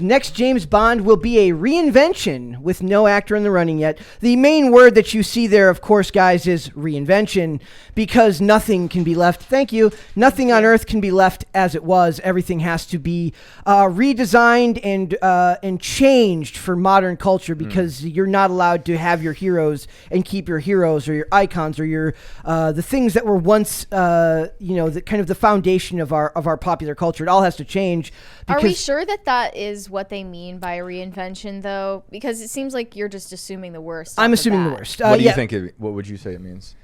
Next James Bond will be a reinvention with no actor in the running yet. The main word that you see there, of course, guys, is reinvention, because nothing can be left. Thank you. Nothing on Earth can be left as it was. Everything has to be redesigned and changed for modern culture, because you're not allowed to have your heroes and keep your heroes or your icons or your the things that were once the kind of the foundation of our popular culture. It all has to change. Are we sure that is what they mean by a reinvention, though? Because it seems like you're just assuming the worst. I'm assuming the worst. What do you think? What would you say it means?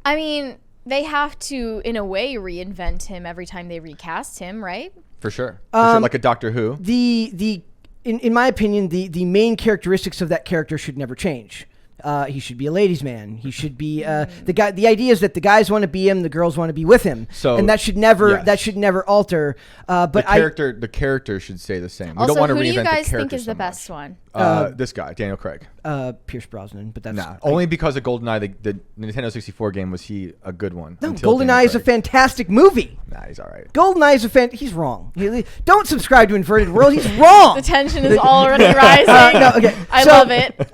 I mean, they have to, in a way, reinvent him every time they recast him, right? For sure. Like a Doctor Who. In my opinion, the main characteristics of that character should never change. He should be a ladies' man. He should be the guy. The idea is that the guys want to be him, the girls want to be with him, and that should never alter. But the character should stay the same. Also, we don't want to who do reinvent you guys the character think is so the best much. one? This guy, Daniel Craig. Pierce Brosnan, but that's only because of GoldenEye, the Nintendo 64 game, was he a good one. No, GoldenEye is a fantastic movie. Nah, he's all right. GoldenEye is he's wrong. Don't subscribe to Inverted World. He's wrong. The tension is already rising. I love it.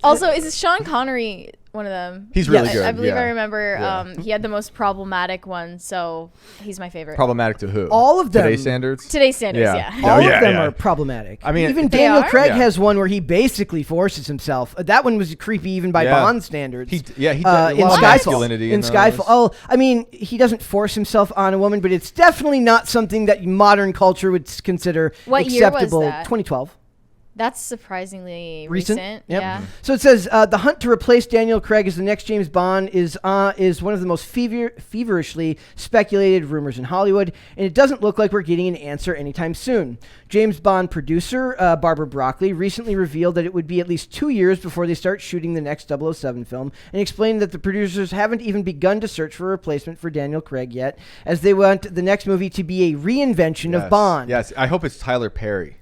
Also, is Sean Connery one of them? He's really good. I believe I remember he had the most problematic one, so he's my favorite. Problematic to who? All of them. Today's standards? Today's standards, yeah. All of them are problematic. I mean, even Daniel Craig has one where he basically forces himself. That one was creepy even by Bond standards. He did a lot of masculinity in Skyfall. Oh, I mean, he doesn't force himself on a woman, but it's definitely not something that modern culture would consider what acceptable. Year was that? 2012. That's surprisingly recent. Yep. Yeah. So it says the hunt to replace Daniel Craig as the next James Bond is one of the most feverishly speculated rumors in Hollywood, and it doesn't look like we're getting an answer anytime soon. James Bond producer Barbara Broccoli recently revealed that it would be at least 2 years before they start shooting the next 007 film, and explained that the producers haven't even begun to search for a replacement for Daniel Craig yet, as they want the next movie to be a reinvention of Bond. Yes, I hope it's Tyler Perry.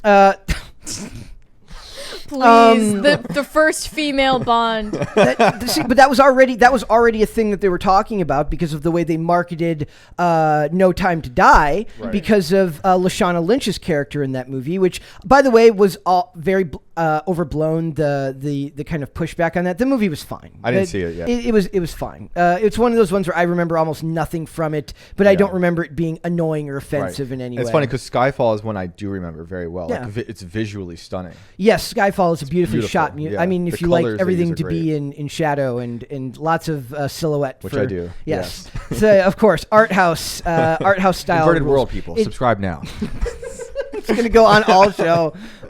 Please, the first female Bond. But that was already a thing that they were talking about because of the way they marketed No Time to Die, because of Lashana Lynch's character in that movie, which, by the way, was very overblown. The kind of pushback on that. The movie was fine. I didn't see it yet. It was fine. It's one of those ones where I remember almost nothing from it, but I don't remember it being annoying or offensive in any way. It's funny because Skyfall is one I do remember very well. Yeah. Like, it's visually stunning. Yes, Skyfall is a beautifully shot. I mean, if you like everything to be in shadow and lots of silhouette. Which I do. Yes. So, of course, art house style. Inverted World people, subscribe now. It's going to go on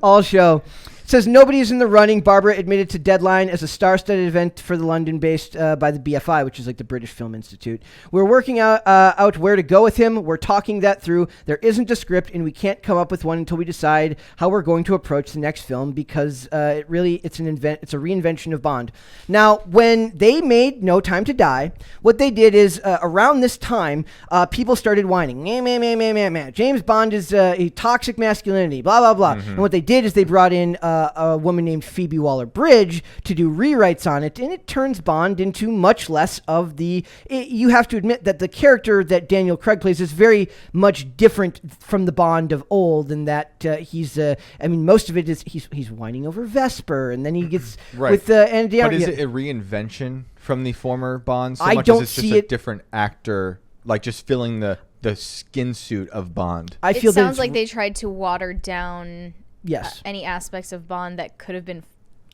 all show. It says nobody is in the running. Barbara admitted to Deadline as a star-studded event for the London-based by the BFI, which is like the British Film Institute. We're working out where to go with him. We're talking that through. There isn't a script, and we can't come up with one until we decide how we're going to approach the next film, because it's a reinvention of Bond. Now, when they made No Time to Die, what they did is around this time, people started whining. James Bond is a toxic masculinity. Blah blah blah. Mm-hmm. And what they did is they brought in a woman named Phoebe Waller-Bridge to do rewrites on it, and it turns Bond into much less of you have to admit that the character that Daniel Craig plays is very much different from the Bond of old, in that most of it is he's whining over Vesper, and then he gets with and but is it a reinvention from the former Bond? I don't see just a different actor, like just filling the skin suit of Bond. It sounds like they tried to water down Yes. Any aspects of Bond that could have been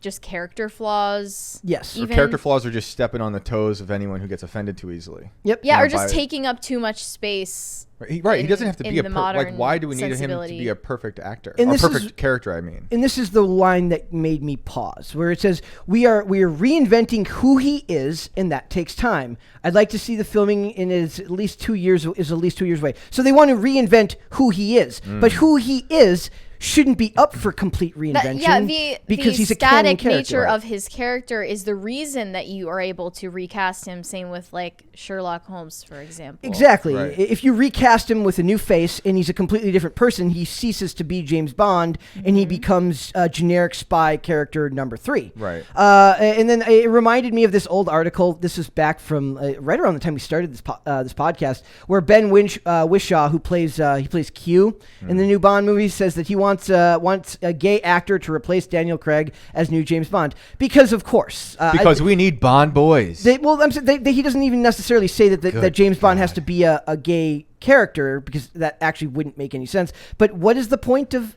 just character flaws. Yes. Or character flaws, or just stepping on the toes of anyone who gets offended too easily. Yep. Yeah, or just taking up too much space. He doesn't have to be why do we need him to be a perfect actor? Or perfect character, I mean. And this is the line that made me pause, where it says, we are reinventing who he is, and that takes time. I'd like to see the filming is at least 2 years away. So they want to reinvent who he is. But who he is shouldn't be up for complete reinvention, because he's a canon character. The static nature of his character is the reason that you are able to recast him. Same with like Sherlock Holmes, for example. Exactly. Right. If you recast him with a new face and he's a completely different person, he ceases to be James Bond, and he becomes a generic spy character number 3. Right. And then it reminded me of this old article. This is back from right around the time we started this podcast, where Ben Whishaw, who plays Q in the new Bond movie, says that he wants wants a gay actor to replace Daniel Craig as new James Bond because, of course, because we need Bond boys. He doesn't even necessarily say that James Bond has to be a gay character because that actually wouldn't make any sense. But what is the point of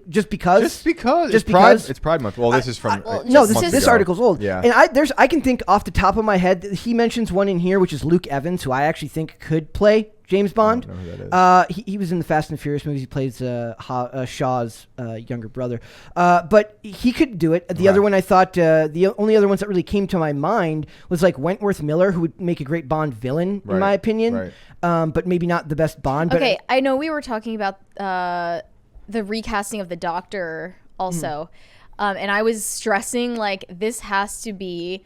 just because? Just because it's Pride Month. Well, this is from this article's old. Yeah, and I can think off the top of my head that he mentions one in here, which is Luke Evans, who I actually think could play James Bond. I don't know who that is. He was in the Fast and Furious movies. He plays Shaw's younger brother. But he could do it. The other one I thought, the only other ones that really came to my mind was like Wentworth Miller, who would make a great Bond villain, in my opinion. Right. But maybe not the best Bond. Okay, I know we were talking about the recasting of the Doctor also. And I was stressing this has to be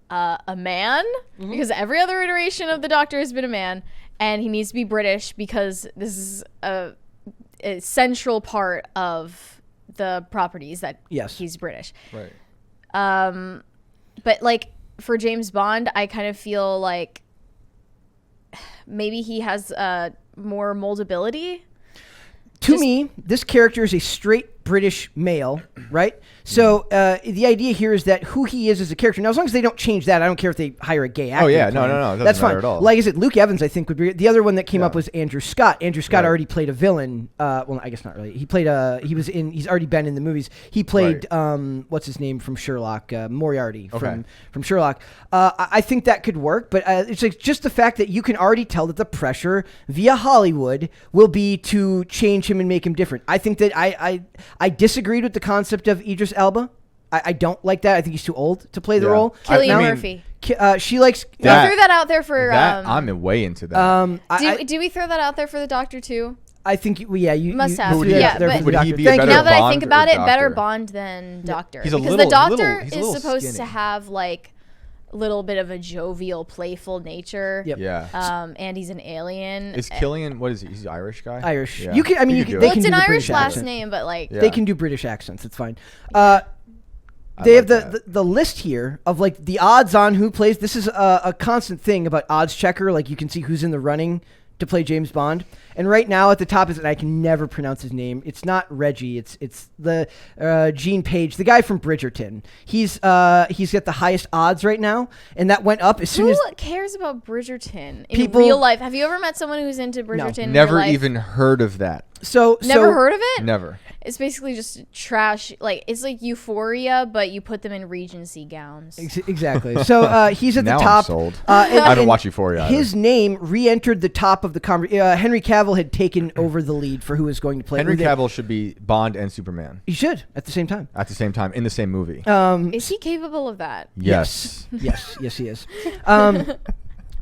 a man because every other iteration of the Doctor has been a man. And he needs to be British because this is a central part of the properties that he's British. Right. But for James Bond, I kind of feel like maybe he has more moldability. To me, this character is a straight British male, right? So the idea here is that who he is as a character. Now, as long as they don't change that, I don't care if they hire a gay actor. Oh, yeah. No. That's fine. At all. Like I said, Luke Evans, I think, would be... The other one that came up was Andrew Scott. Andrew Scott already played a villain. Well, I guess not really. He played he's already been in the movies. He played, what's his name from Sherlock? Moriarty from Sherlock. I think that could work, but it's just the fact that you can already tell that the pressure via Hollywood will be to change him and make him different. I think that I disagreed with the concept of Idris Elba. I don't like that. I think he's too old to play the role. Cillian Murphy. She likes... We threw that out there for... I'm way into that. Do we throw that out there for the Doctor too? I think, you must have. Would he be now that Bond I think about it, Doctor? better Bond than Doctor. He's a because little, the Doctor he's is supposed skinny. to have a little bit of a jovial, playful nature. Yep. Yeah. And he's an alien. Is Cillian? What is he? He's an Irish guy. Irish. Yeah. You can. I mean, they can it's do an the Irish British last accent. name, but they can do British accents. It's fine. like They have the list here of the odds on who plays. This is a constant thing about Odds Checker. You can see who's in the running to play James Bond. And right now at the top is, and I can never pronounce his name. It's not Reggie. It's the Gene Page, the guy from Bridgerton. He's got the highest odds right now, and that went up as soon as. Who cares about Bridgerton in real life? Have you ever met someone who's into Bridgerton? No. Never even heard of that. Never heard of it? Never. It's basically just trash. It's like Euphoria, but you put them in Regency gowns. Exactly. So he's at the top. I'm sold. I don't watch Euphoria. His name re-entered the top of the conversation. Henry Cavill had taken over the lead for who is going to play. Henry Cavill should be Bond and Superman. He should at the same time. At the same time in the same movie. Is he capable of that? Yes. Yes, he is.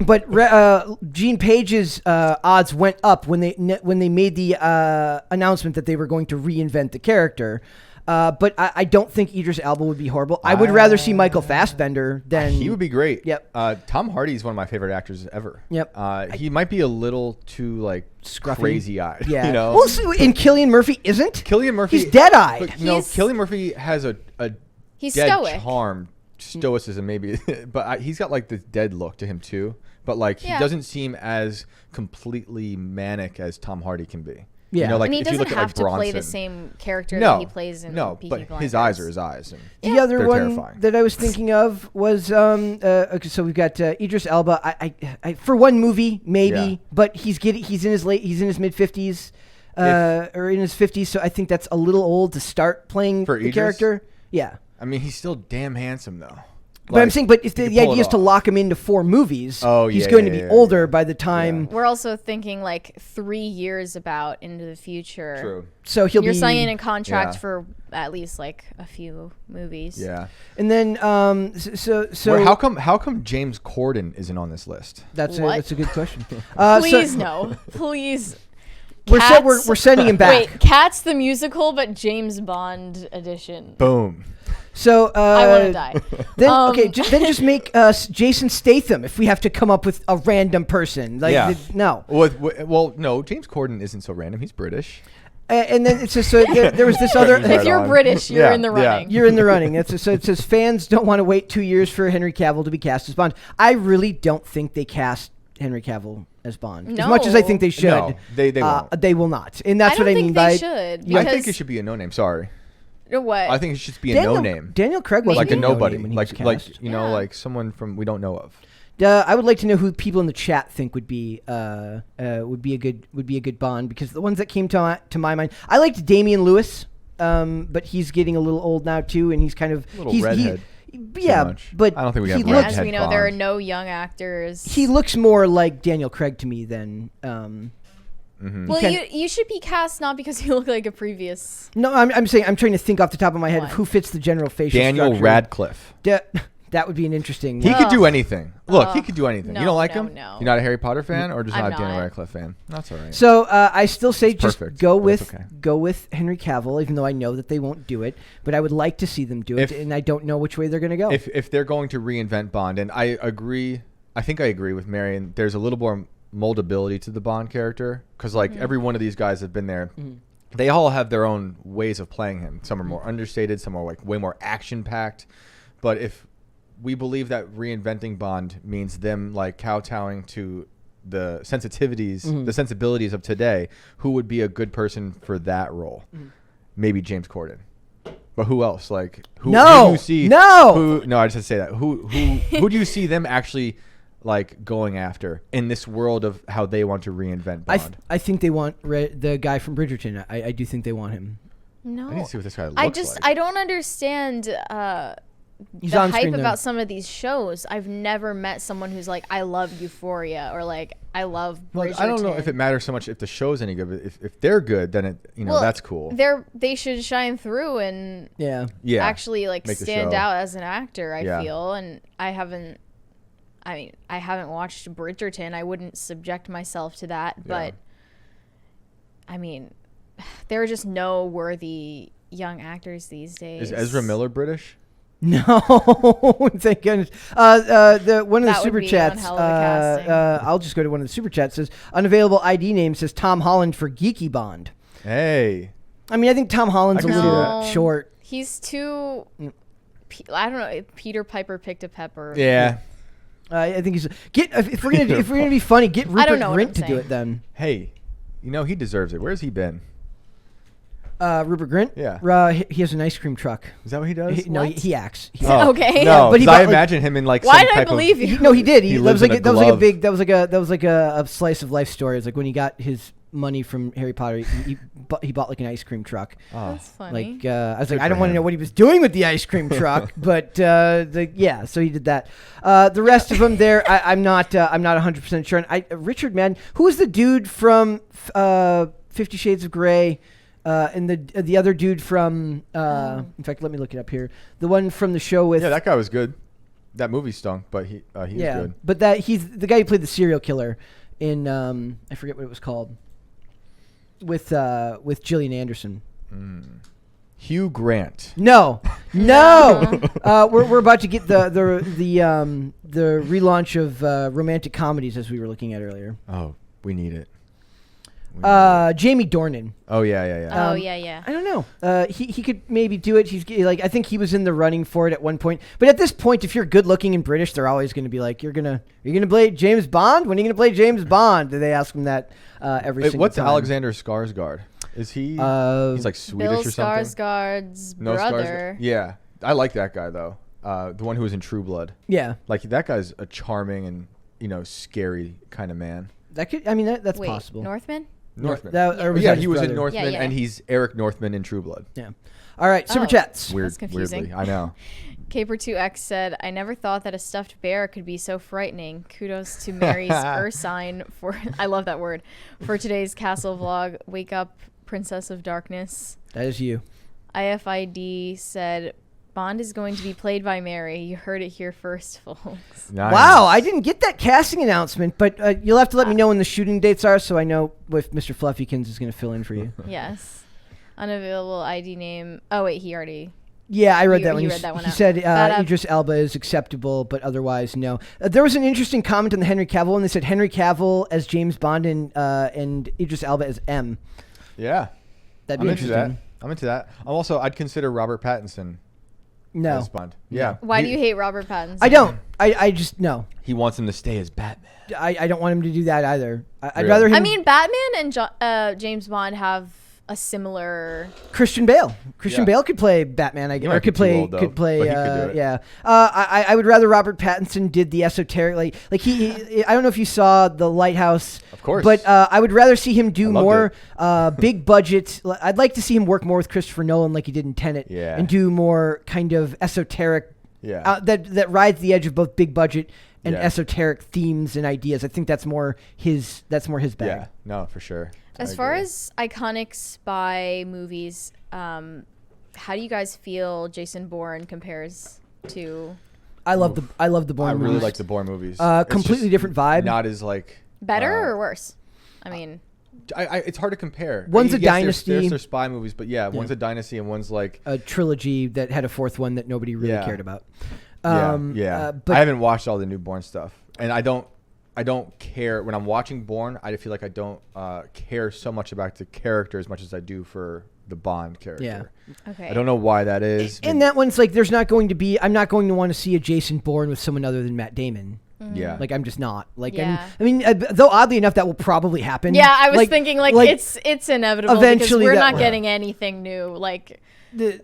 But Gene Page's odds went up when they made the announcement that they were going to reinvent the character. But I don't think Idris Elba would be horrible. I would rather see Michael Fassbender than... He would be great. Yep. Tom Hardy is one of my favorite actors ever. Yep. He might be a little too scruffy, crazy-eyed. Yeah. You know? Well, and Cillian Murphy isn't. Cillian Murphy... He's dead-eyed. Cillian Murphy has a he's dead stoic. charm. Stoicism, maybe. But he's got this dead look to him, too. But he doesn't seem as completely manic as Tom Hardy can be. Yeah, and he doesn't have to play the same character that he plays in Peaky but Blinders. his eyes are his eyes. The other one terrifying. that I was thinking of was okay, so we've got Idris Elba. I for one movie maybe, but he's in his mid 50s or in his 50s, so I think that's a little old to start playing for the Idris? character. Yeah, I mean he's still damn handsome though. But I'm saying, if the idea is to lock him into 4 movies, he's going to be older by the time. We're also thinking 3 years into the future. True. So You're signing a contract for at least a few movies. Yeah. And then how come James Corden isn't on this list? That's a good question. Please no. Please. We're sending him back. Wait, Cats the musical, but James Bond edition. Boom. So I want to die. Then just make Jason Statham if we have to come up with a random person. No. Well, no. James Corden isn't so random. He's British. And then it's just there was this other. If you're British, you're in the running. You're in the running. So it says fans don't want to wait 2 years for Henry Cavill to be cast as Bond. I really don't think they cast Henry Cavill as Bond. As much as I think they should. No, they won't. They will not. And that's I don't what I think mean they by... should. I think it should be a no-name. Sorry. What? I think it should be a no-name. Daniel Craig was Like a nobody. when he was cast. Like someone from we don't know of. I would like to know who people in the chat think would be a good Bond, because the ones that came to my mind, I liked Damian Lewis, but he's getting a little old now too, and he's kind of redhead. Yeah, but I don't think we he have looks, redhead as we know, Bond. there are no young actors. He looks more like Daniel Craig to me than. Well, you should be cast not because you look like a previous. No, I'm saying I'm trying to think off the top of my head of who fits the general facial Daniel structure. Radcliffe. That would be an interesting. He could do anything. Look, he could do anything. You don't like him? No. You're not a Harry Potter fan, or just I'm not a Daniel not. Radcliffe fan? That's all right. So I still say It's just perfect, go but with it's okay. go with Henry Cavill, even though I know that they won't do it. But I would like to see them do it, and I don't know which way they're going to go. If they're going to reinvent Bond, and I agree, I think I agree with Marion. There's a little more moldability to the Bond character, because like every one of these guys have been there. They all have their own ways of playing him. Some are more understated, some are like way more action packed. But if we believe that reinventing Bond means them like kowtowing to the sensitivities, the sensibilities of today, who would be a good person for that role? Maybe James Corden. But who else? Like who do you see? No, I just had to say that. Who do you see them actually like going after in this world of how they want to reinvent Bond? I think they want the guy from Bridgerton. I do think they want him. No, I need to see what this guy looks like. I don't understand He's the on hype screen about now. some of these shows. I've never met someone who's like, I love Euphoria, or like, I love Bridgerton. I don't know if it matters so much if the show's any good, but if they're good, then that's cool. They should shine through and actually like make the stand show. out as an actor. I Yeah. feel, and I haven't watched Bridgerton. I wouldn't subject myself to that, but I mean, there are just no worthy young actors these days. Is Ezra Miller British? No, thank goodness. One of the That super would be chats. one hell of a casting. I'll just go to one of the super chats. Says unavailable ID name says Tom Holland for Geeky Bond. Hey, I mean, I think Tom Holland's a I can see little that. short. He's too. I don't know. Peter Piper picked a pepper. yeah. I think he's if we're gonna be funny, get Rupert know what Grint I'm to do saying. it then. Hey, he deserves it. Where's he been? Rupert Grint. Yeah. He has an ice cream truck. Is that what he does? He acts. Okay. No, But he but I bought, like- imagine him in like. Why some did I type believe of, you? No, he did. He That lives was like in a that was like a glove. big that was like a slice of life story. It's like when he got his money from Harry Potter, he bought like an ice cream truck. Oh. That's funny. Like I was like, Good I don't for want to him. know what he was doing with the ice cream truck, but so he did that. The rest of them there, I'm not 100% sure. And Richard Madden, who was the dude from 50 Shades of Grey, and the other dude from in fact, let me look it up here. The one from the show with that guy was good. That movie stunk, but he was good. but he's the guy who played the serial killer in I forget what it was called with Gillian Anderson. Hugh Grant. No. We're about to get the relaunch of romantic comedies as we were looking at earlier. Oh, we need it. Jamie Dornan. Oh yeah. Oh yeah. I don't know. He could maybe do it. He's like I think he was in the running for it at one point. But at this point, if you're good looking and British, they're always going to be like, you're gonna play James Bond? When are you gonna play James Bond? They ask him that every single What's time. Alexander Skarsgård? Is he? He's like Swedish Bill or something. Skarsgård's No, brother. Yeah, I like that guy though. The one who was in True Blood. Yeah, Like that guy's a charming and scary kind of man. that could. I mean, that's Wait, possible. Northman? Northman. Or was Yeah, that his he was in brother? Northman, Yeah. and he's Eric Northman in True Blood. Yeah. All right, super Oh. chats. Weird, That's confusing. weirdly, I know. Caper2X said, I never thought that a stuffed bear could be so frightening. Kudos to Mary's Ursine for, I love that word, for today's castle vlog. Wake up, Princess of Darkness. That is you. IFID said, Bond is going to be played by Mary. You heard it here first, folks. Nice. Wow, I didn't get that casting announcement, but you'll have to let me know when the shooting dates are, so I know if Mr. Fluffykins is going to fill in for you. Yes. Unavailable ID name. Oh, wait, he already. Yeah, I read You- that one. you He read that one he out. said But, Idris Elba is acceptable, but otherwise no. There was an interesting comment on the Henry Cavill one. They said Henry Cavill as James Bond and Idris Elba as M. Yeah, That'd I'm be into interesting. that. I'm into that. I'd consider Robert Pattinson No. as Bond. Yeah. Why do you hate Robert Pattinson? I don't. I just no. He wants him to stay as Batman. I don't want him to do that either. I'd Really? rather him. I mean, Batman and James Bond have a similar. Christian Bale. Christian Yeah. Bale could play Batman. I He guess, might or be could too play. old, though, Could play. but he could do it. Yeah. I would rather Robert Pattinson did the esoteric. Like he. I don't know if you saw The Lighthouse. Of course. But I would rather see him do I loved more big budget. I'd like to see him work more with Christopher Nolan, like he did in Tenet, Yeah. and do more kind of esoteric. Yeah. That rides the edge of both big budget and Yeah. esoteric themes and ideas. I think that's more his. That's more his bag. Yeah. No, for sure. As I far agree. as iconic spy movies, how do you guys feel Jason Bourne compares to? I love the Bourne I really movies. like the Bourne movies. It's Completely just different vibe. Not as like Better or worse? I mean, it's hard to compare. One's a Yes, dynasty. There's their spy movies, but yeah, one's a dynasty and one's like A trilogy that had a fourth one that nobody really Yeah. cared about. yeah. But I haven't watched all the new Bourne stuff, and I don't care when I'm watching Bourne. I feel like I don't care so much about the character as much as I do for the Bond character. Yeah. okay. I don't know why that is. and that one's like, there's not going to be. I'm not going to want to see a Jason Bourne with someone other than Matt Damon. Yeah. Like I'm just not. Like Yeah. I mean, though oddly enough, that will probably happen. Yeah, I was thinking like it's inevitable eventually because we're that not will- getting anything new. Like the,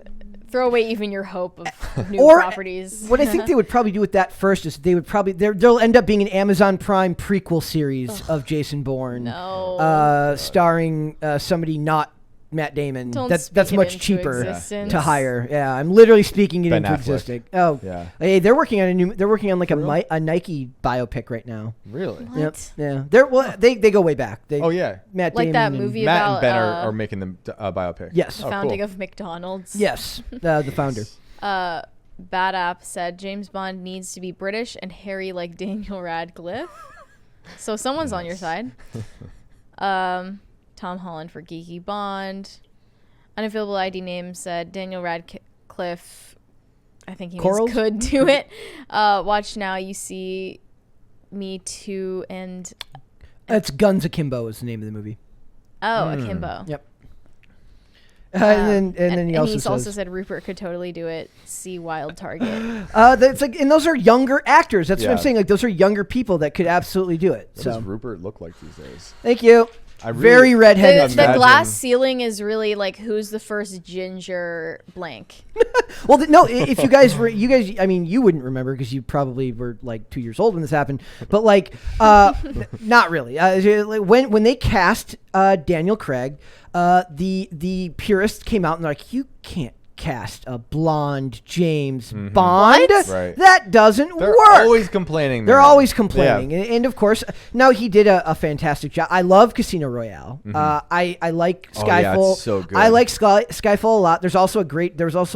throw away even your hope of new or properties. what I think they would probably do with that first is they would probably there'll end up being an Amazon Prime prequel series of Jason Bourne, No. starring somebody not Matt Damon. Don't That's speak it much into cheaper existence. to hire. Yeah, I'm literally speaking it Ben into Affleck. existence. Oh, Yeah. Hey, they're working on a new. They're working on like For real? a Nike biopic right now. Really? What? Yeah. They go way back. They, Oh yeah. Matt Like Damon that and- movie Matt about and Ben are making them a biopic. Yes. the Oh, founding cool. of McDonald's. Yes, the founder. Bad App said James Bond needs to be British and hairy like Daniel Radcliffe. So someone's on your side. Tom Holland for Geeky Bond. Unavailable ID name said Daniel Radcliffe. I think he Corals? could do it. Watch Now, You See Me Too, and It's Guns Akimbo is the name of the movie. Akimbo. Yep. And then he and also he's says, also said Rupert could totally do it. See Wild Target. that's like, and those are younger actors. That's what I'm Yeah. saying. Like those are younger people that could absolutely do it. What So does Rupert look like these days? thank you. I really- Very redheaded. The Imagine- glass ceiling is really like who's the first ginger blank. Well, no. If you guys were, I mean, you wouldn't remember because you probably were like 2 years old when this happened. But like, not really. When they cast Daniel Craig, the purists came out and they're like, you can't cast a blonde James Bond. What? Right. That doesn't They're work. always complaining. They're man. always complaining, Yeah. and of course, no, he did a fantastic job. I love Casino Royale. I like Oh, yeah, Skyfall. it's so good. I like Skyfall a lot. There was also a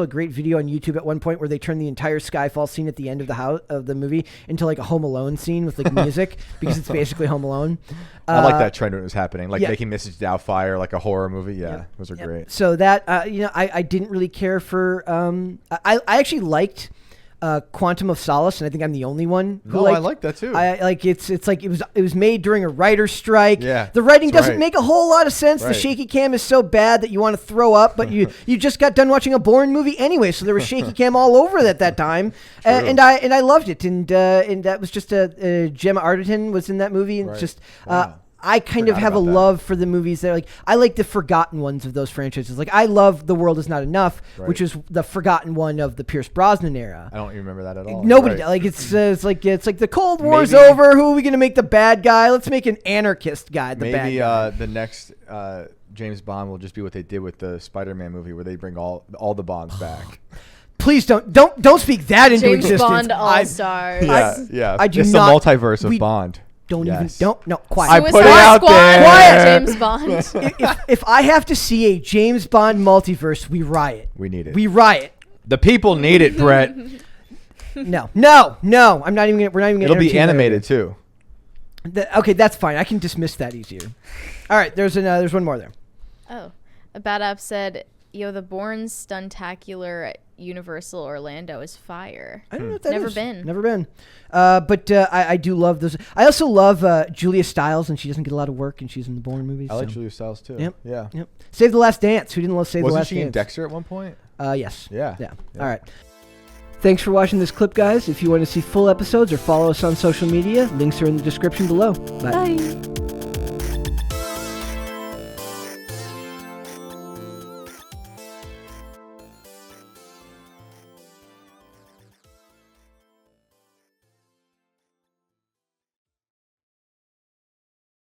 great video on YouTube at one point where they turned the entire Skyfall scene at the end of the movie into like a Home Alone scene with like music because it's basically Home Alone. I like that trend when it was happening, like yeah. making Mrs. Doubtfire like a horror movie. Yeah, those are Yep. great. So that I didn't really care for. I actually liked Quantum of Solace, and I think I'm the only one who No, I like that too. I like it's like it was made during a writer's strike. Yeah, the writing that's doesn't right. make a whole lot of sense. The Right. shaky cam is so bad that you want to throw up, but you just got done watching a Bourne movie anyway, so there was shaky cam all over it at that time, and I loved it, and that was just Gemma Arterton was in that movie, and Right. just. Wow. I kind of Forgot have a about that. love for the movies that like I like the forgotten ones of those franchises. Like I love The World Is Not Enough, Right. which is the forgotten one of the Pierce Brosnan era. I don't even remember that at all. Nobody Right. like it's like the Cold War's Maybe- over. Who are we gonna make the bad guy? Let's make an anarchist guy the bad Maybe guy. the next James Bond will just be what they did with the Spider-Man movie, where they bring all the Bonds back. Please don't speak that into James existence. Bond All I Stars. Yeah. I do it's not- the multiverse of we Bond. don't Yes. quiet. I put it Suicide out Squad, there. Quiet. James Bond. if I have to see a James Bond multiverse, we riot. We need it. We riot. The people need it, Brett. No. I'm not even gonna. We're not even gonna. It'll be entertain that animated too. Okay, that's fine. I can dismiss that easier. All right, there's one more there. Oh, a bad app said, "Yo, the Bourne Stuntacular at Universal Orlando is fire." I don't know what that Never is. been. Never been. But I do love those. I also love Julia Stiles, and she doesn't get a lot of work, and she's in the Bourne movies. I like so. Julia Stiles too. Yep. Yeah. Yep. Save the Last Dance. Who didn't love Save the Wasn't Last she Dance? in Dexter at one point? Yes. Yeah. Yeah. Yeah. All right. Thanks for watching this clip, guys. If you want to see full episodes or follow us on social media, links are in the description below. Bye. Bye.